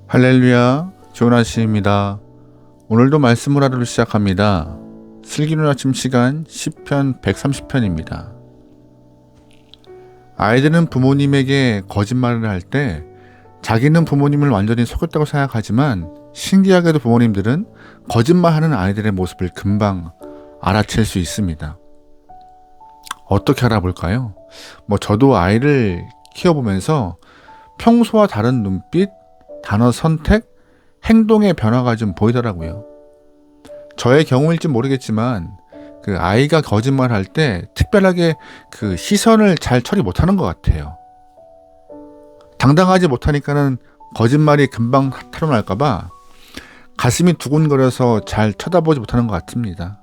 할렐루야, 좋은 아침입니다. 오늘도 말씀을 하루를 시작합니다. 슬기로운 아침 시간 시편 130편입니다. 아이들은 부모님에게 거짓말을 할 때 자기는 부모님을 완전히 속였다고 생각하지만 신기하게도 부모님들은 거짓말하는 아이들의 모습을 금방 알아챌 수 있습니다. 어떻게 알아볼까요? 저도 아이를 키워보면서 평소와 다른 눈빛, 단어 선택, 행동의 변화가 좀 보이더라고요. 저의 경우일지 모르겠지만 그 아이가 거짓말할 때 특별하게 그 시선을 잘 처리 못하는 것 같아요. 당당하지 못하니까는 거짓말이 금방 탄로날까봐 가슴이 두근거려서 잘 쳐다보지 못하는 것 같습니다.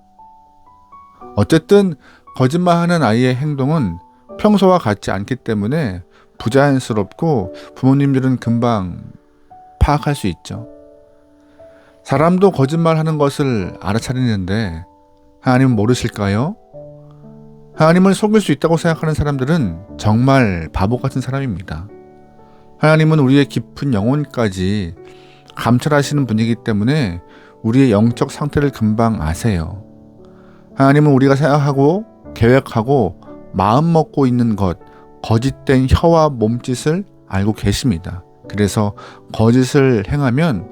어쨌든 거짓말하는 아이의 행동은 평소와 같지 않기 때문에 부자연스럽고 부모님들은 금방 파악할 수 있죠. 사람도 거짓말하는 것을 알아차리는데 하나님은 모르실까요? 하나님을 속일 수 있다고 생각하는 사람들은 정말 바보 같은 사람입니다. 하나님은 우리의 깊은 영혼까지 감찰하시는 분이기 때문에 우리의 영적 상태를 금방 아세요. 하나님은 우리가 생각하고 계획하고 마음 먹고 있는 것, 거짓된 혀와 몸짓을 알고 계십니다. 그래서 거짓을 행하면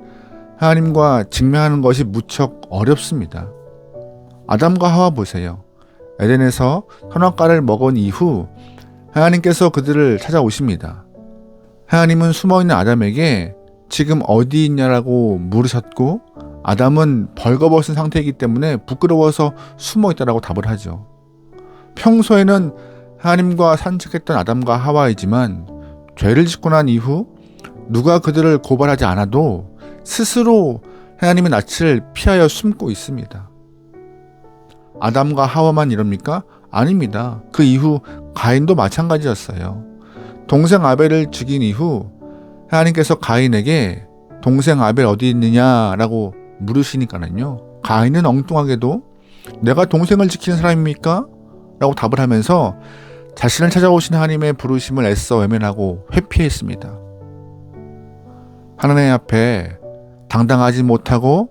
하나님과 직면하는 것이 무척 어렵습니다. 아담과 하와 보세요. 에덴에서 선악과를 먹은 이후 하나님께서 그들을 찾아오십니다. 하나님은 숨어있는 아담에게 지금 어디 있냐라고 물으셨고 아담은 벌거벗은 상태이기 때문에 부끄러워서 숨어있다라고 답을 하죠. 평소에는 하나님과 산책했던 아담과 하와이지만 죄를 짓고 난 이후 누가 그들을 고발하지 않아도 스스로 하나님의 낯을 피하여 숨고 있습니다. 아담과 하와만 이럽니까? 아닙니다. 그 이후 가인도 마찬가지였어요. 동생 아벨을 죽인 이후 하나님께서 가인에게 동생 아벨 어디 있느냐라고 물으시니까는요. 가인은 엉뚱하게도 내가 동생을 지키는 사람입니까? 라고 답을 하면서 자신을 찾아오신 하나님의 부르심을 애써 외면하고 회피했습니다. 하나님 앞에 당당하지 못하고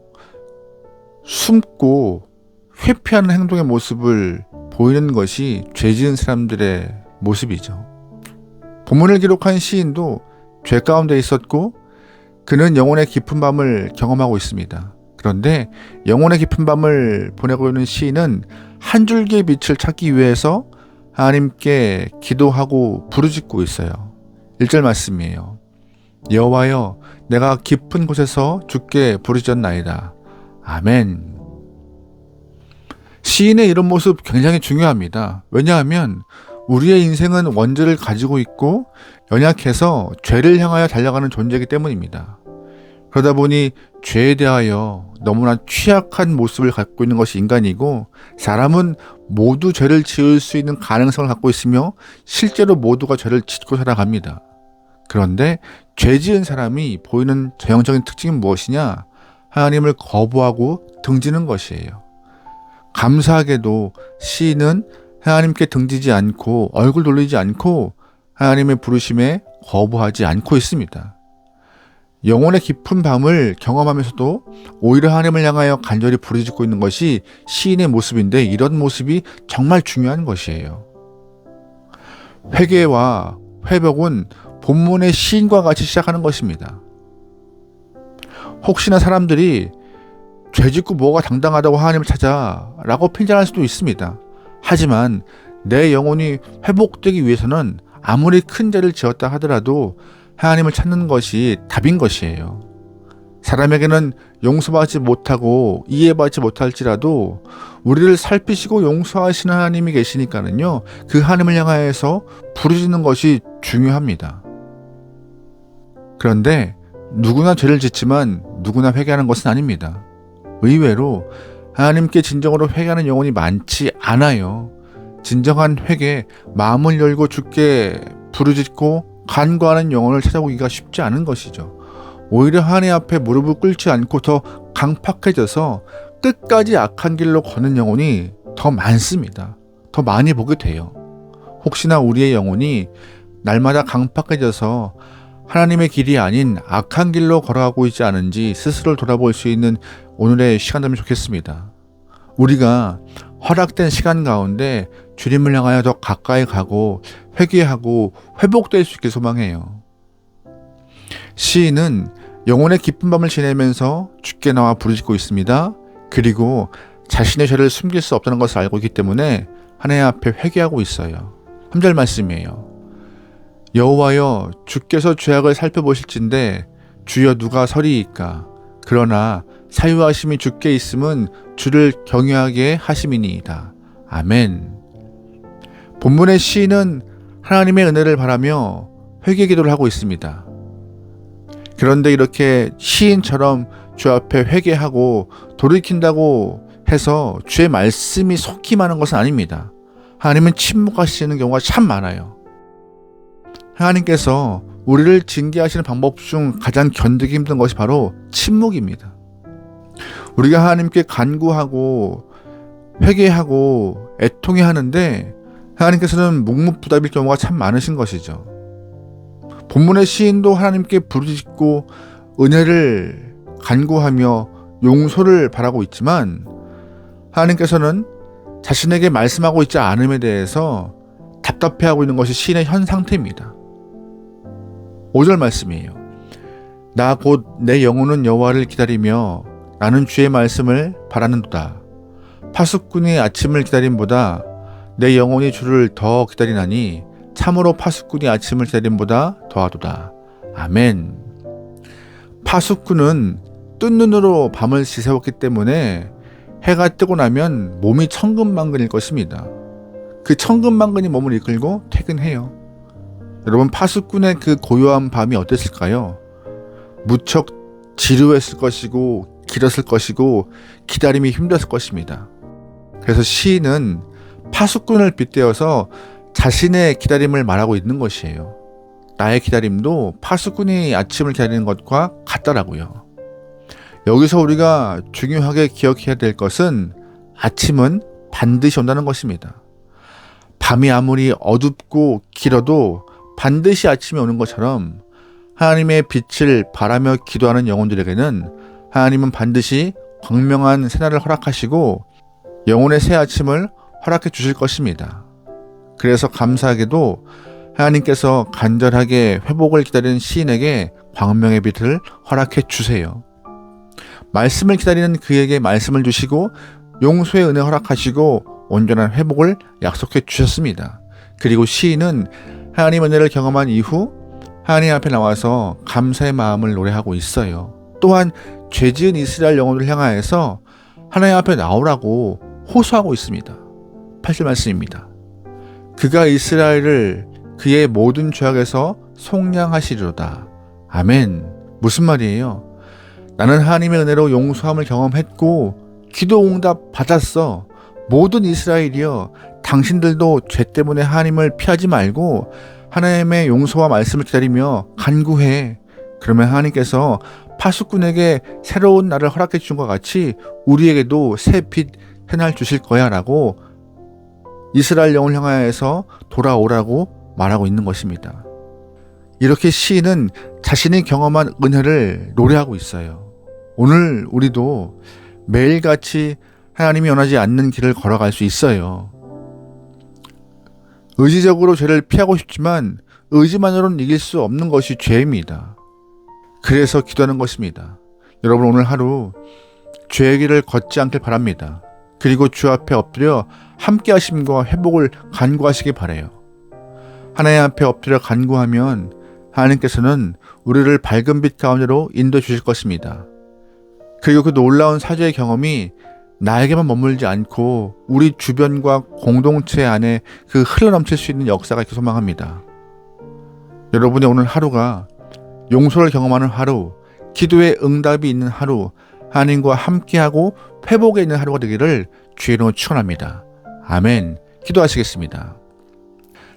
숨고 회피하는 행동의 모습을 보이는 것이 죄 지은 사람들의 모습이죠. 본문을 기록한 시인도 죄 가운데 있었고 그는 영혼의 깊은 밤을 경험하고 있습니다. 그런데 영혼의 깊은 밤을 보내고 있는 시인은 한 줄기의 빛을 찾기 위해서 하나님께 기도하고 부르짖고 있어요. 1절 말씀이에요. 여호와여, 내가 깊은 곳에서 주께 부르짖었나이다. 아멘. 시인의 이런 모습 굉장히 중요합니다. 왜냐하면 우리의 인생은 원죄를 가지고 있고 연약해서 죄를 향하여 달려가는 존재이기 때문입니다. 그러다 보니 죄에 대하여 너무나 취약한 모습을 갖고 있는 것이 인간이고 사람은 모두 죄를 지을 수 있는 가능성을 갖고 있으며 실제로 모두가 죄를 짓고 살아갑니다. 그런데 죄 지은 사람이 보이는 전형적인 특징은 무엇이냐? 하나님을 거부하고 등지는 것이에요. 감사하게도 시인은 하나님께 등지지 않고 얼굴 돌리지 않고 하나님의 부르심에 거부하지 않고 있습니다. 영혼의 깊은 밤을 경험하면서도 오히려 하나님을 향하여 간절히 부르짖고 있는 것이 시인의 모습인데 이런 모습이 정말 중요한 것이에요. 회개와 회복은 본문의 시인과 같이 시작하는 것입니다. 혹시나 사람들이 죄짓고 뭐가 당당하다고 하나님을 찾아 라고 핀잔할 수도 있습니다. 하지만 내 영혼이 회복되기 위해서는 아무리 큰 죄를 지었다 하더라도 하나님을 찾는 것이 답인 것이에요. 사람에게는 용서받지 못하고 이해받지 못할지라도 우리를 살피시고 용서하시는 하나님이 계시니까는요. 그 하나님을 향하여서 부르짖는 것이 중요합니다. 그런데 누구나 죄를 짓지만 누구나 회개하는 것은 아닙니다. 의외로 하나님께 진정으로 회개하는 영혼이 많지 않아요. 진정한 회개, 마음을 열고 주께 부르짖고 간구하는 영혼을 찾아오기가 쉽지 않은 것이죠. 오히려 하나님 앞에 무릎을 꿇지 않고 더 강팍해져서 끝까지 악한 길로 걷는 영혼이 더 많습니다. 더 많이 보게 돼요. 혹시나 우리의 영혼이 날마다 강팍해져서 하나님의 길이 아닌 악한 길로 걸어가고 있지 않은지 스스로를 돌아볼 수 있는 오늘의 시간 되면 좋겠습니다. 우리가 허락된 시간 가운데 주님을 향하여 더 가까이 가고 회개하고 회복될 수 있게 소망해요. 시인은 영혼의 깊은 밤을 지내면서 주께 나와 부르짖고 있습니다. 그리고 자신의 죄를 숨길 수 없다는 것을 알고 있기 때문에 하나님 앞에 회개하고 있어요. 3절 말씀이에요. 여호와여, 주께서 죄악을 살펴보실진데 주여 누가 서리이까? 그러나 사유하심이 주께 있음은 주를 경외하게 하심이니이다. 아멘. 본문의 시인은 하나님의 은혜를 바라며 회개 기도를 하고 있습니다. 그런데 이렇게 시인처럼 주 앞에 회개하고 돌이킨다고 해서 주의 말씀이 속히 많은 것은 아닙니다. 하나님은 침묵하시는 경우가 참 많아요. 하나님께서 우리를 징계하시는 방법 중 가장 견디기 힘든 것이 바로 침묵입니다. 우리가 하나님께 간구하고 회개하고 애통해 하는데 하나님께서는 묵묵부답일 경우가 참 많으신 것이죠. 본문의 시인도 하나님께 부르짖고 은혜를 간구하며 용서를 바라고 있지만 하나님께서는 자신에게 말씀하고 있지 않음에 대해서 답답해하고 있는 것이 시인의 현 상태입니다. 5절 말씀이에요. 나 곧 내 영혼은 여호와를 기다리며 나는 주의 말씀을 바라는도다. 파수꾼이 아침을 기다림보다 내 영혼이 주를 더 기다리나니 참으로 파수꾼이 아침을 기다림보다 더하도다. 아멘. 파수꾼은 뜬 눈으로 밤을 지새웠기 때문에 해가 뜨고 나면 몸이 천근만근일 것입니다. 그 천근만근이 몸을 이끌고 퇴근해요. 여러분, 파수꾼의 그 고요한 밤이 어땠을까요? 무척 지루했을 것이고 길었을 것이고 기다림이 힘들었을 것입니다. 그래서 시인은 파수꾼을 빗대어서 자신의 기다림을 말하고 있는 것이에요. 나의 기다림도 파수꾼이 아침을 기다리는 것과 같더라고요. 여기서 우리가 중요하게 기억해야 될 것은 아침은 반드시 온다는 것입니다. 밤이 아무리 어둡고 길어도 반드시 아침이 오는 것처럼 하나님의 빛을 바라며 기도하는 영혼들에게는 하나님은 반드시 광명한 새날을 허락하시고 영혼의 새 아침을 허락해 주실 것입니다. 그래서 감사하게도 하나님께서 간절하게 회복을 기다리는 시인에게 광명의 빛을 허락해 주세요. 말씀을 기다리는 그에게 말씀을 주시고 용서의 은혜 허락하시고 온전한 회복을 약속해 주셨습니다. 그리고 시인은 하나님 은혜를 경험한 이후 하나님 앞에 나와서 감사의 마음을 노래하고 있어요. 또한 죄지은 이스라엘 영혼을 향하여서 하나님 앞에 나오라고 호소하고 있습니다. 8절 말씀입니다. 그가 이스라엘을 그의 모든 죄악에서 속량하시리로다. 아멘. 무슨 말이에요? 나는 하나님의 은혜로 용서함을 경험했고 기도 응답 받았어. 모든 이스라엘이여, 당신들도 죄 때문에 하나님을 피하지 말고 하나님의 용서와 말씀을 기다리며 간구해. 그러면 하나님께서 파수꾼에게 새로운 날을 허락해 주신 것 같이 우리에게도 새 빛, 새 날 주실 거야 라고 이스라엘 영을 향하여서 돌아오라고 말하고 있는 것입니다. 이렇게 시인은 자신이 경험한 은혜를 노래하고 있어요. 오늘 우리도 매일같이 하나님이 원하지 않는 길을 걸어갈 수 있어요. 의지적으로 죄를 피하고 싶지만 의지만으로는 이길 수 없는 것이 죄입니다. 그래서 기도하는 것입니다. 여러분, 오늘 하루 죄의 길을 걷지 않길 바랍니다. 그리고 주 앞에 엎드려 함께 하심과 회복을 간구하시기 바라요. 하나님 앞에 엎드려 간구하면 하나님께서는 우리를 밝은 빛 가운데로 인도해 주실 것입니다. 그리고 그 놀라운 사죄의 경험이 나에게만 머물지 않고 우리 주변과 공동체 안에 그 흘러넘칠 수 있는 역사가 있길 소망합니다. 여러분의 오늘 하루가 용서를 경험하는 하루, 기도의 응답이 있는 하루, 하나님과 함께하고 회복에 있는 하루가 되기를 주의 이름으로 축원합니다. 아멘. 기도하시겠습니다.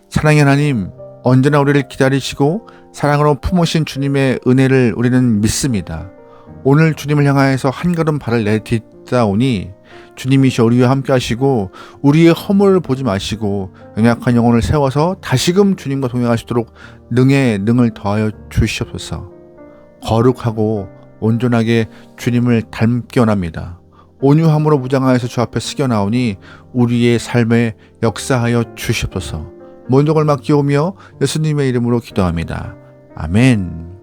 사랑의 하나님, 언제나 우리를 기다리시고 사랑으로 품으신 주님의 은혜를 우리는 믿습니다. 오늘 주님을 향하여서 한 걸음 발을 내딛다오니 주님이시 우리와 함께 하시고 우리의 허물을 보지 마시고 연약한 영혼을 세워서 다시금 주님과 동행할 수 있도록 능에 능을 더하여 주시옵소서. 거룩하고 온전하게 주님을 닮기 원합니다. 온유함으로 무장하여서 주 앞에 쓰겨 나오니 우리의 삶에 역사하여 주시옵소서. 모든 걸 맡기오며 예수님의 이름으로 기도합니다. 아멘.